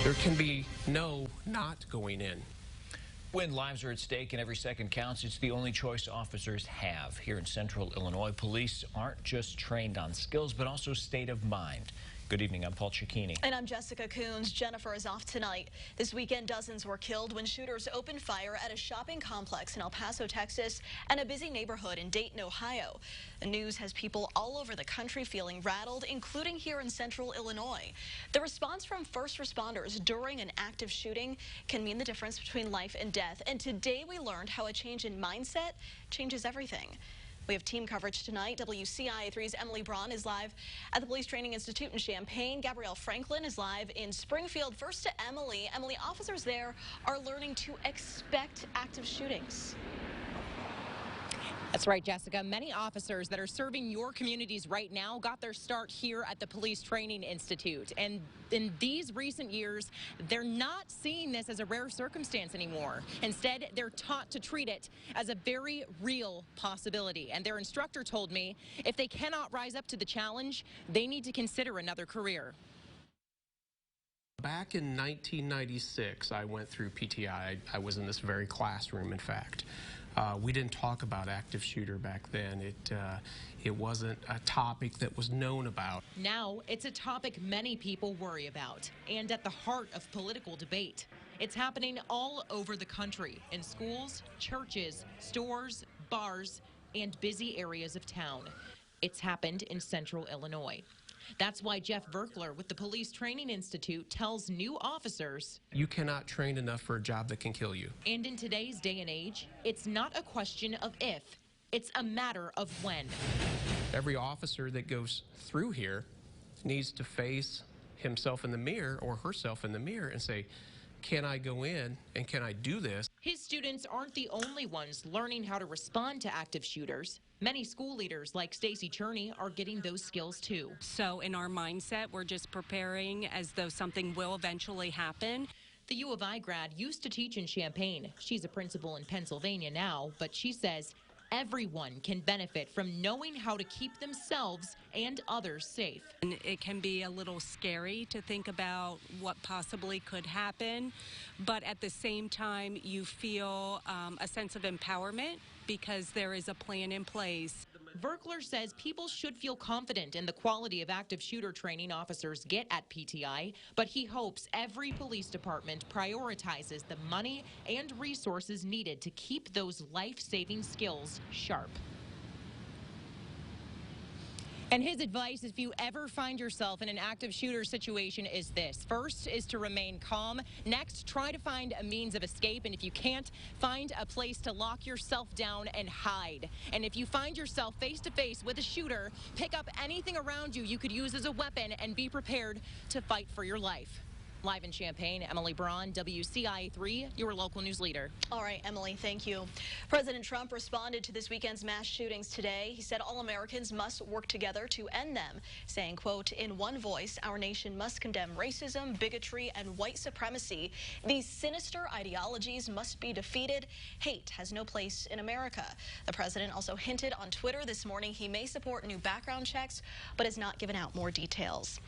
There can be no not going in. When lives are at stake and every second counts, it's the only choice officers have. Here in Central Illinois, police aren't just trained on skills, but also state of mind. Good evening, I'm Paul Cicchini. And I'm Jessica Coons. Jennifer is off tonight. This weekend, dozens were killed when shooters opened fire at a shopping complex in El Paso, Texas, and a busy neighborhood in Dayton, Ohio. The news has people all over the country feeling rattled, including here in Central Illinois. The response from first responders during an active shooting can mean the difference between life and death. And today we learned how a change in mindset changes everything. We have team coverage tonight. WCIA3's Emily Braun is live at the Police Training Institute in Champaign. Gabrielle Franklin is live in Springfield. First to Emily. Emily, officers there are learning to expect active shootings. That's right, Jessica. Many officers that are serving your communities right now got their start here at the Police Training Institute. And in these recent years, they're not seeing this as a rare circumstance anymore. Instead, they're taught to treat it as a very real possibility. And their instructor told me if they cannot rise up to the challenge, they need to consider another career. Back in 1996, I went through PTI. I was in this very classroom, in fact. We didn't talk about active shooter back then. It wasn't a topic that was known about. Now, it's a topic many people worry about and at the heart of political debate. It's happening all over the country, in schools, churches, stores, bars, and busy areas of town. It's happened in Central Illinois. That's why Jeff Verkler with the Police Training Institute tells new officers, you cannot train enough for a job that can kill you. And in today's day and age, it's not a question of if, it's a matter of when. Every officer that goes through here needs to face himself in the mirror or herself in the mirror and say, can I go in and can I do this? His students aren't the only ones learning how to respond to active shooters. Many school leaders like Stacy Cherney are getting those skills too. So in our mindset, we're just preparing as though something will eventually happen. The U of I grad used to teach in Champaign. She's a principal in Pennsylvania now, but she says everyone can benefit from knowing how to keep themselves and others safe. And it can be a little scary to think about what possibly could happen, but at the same time, you feel a sense of empowerment because there is a plan in place. Verkler says people should feel confident in the quality of active shooter training officers get at PTI, but he hopes every police department prioritizes the money and resources needed to keep those life-saving skills sharp. And his advice, if you ever find yourself in an active shooter situation, is this. First is to remain calm. Next, try to find a means of escape. And if you can't, find a place to lock yourself down and hide. And if you find yourself face to face with a shooter, pick up anything around you could use as a weapon and be prepared to fight for your life. Live in Champaign, Emily Braun, WCIA3, your local news leader. All right, Emily, thank you. President Trump responded to this weekend's mass shootings today. He said all Americans must work together to end them, saying, quote, in one voice, our nation must condemn racism, bigotry, and white supremacy. These sinister ideologies must be defeated. Hate has no place in America. The president also hinted on Twitter this morning he may support new background checks, but has not given out more details.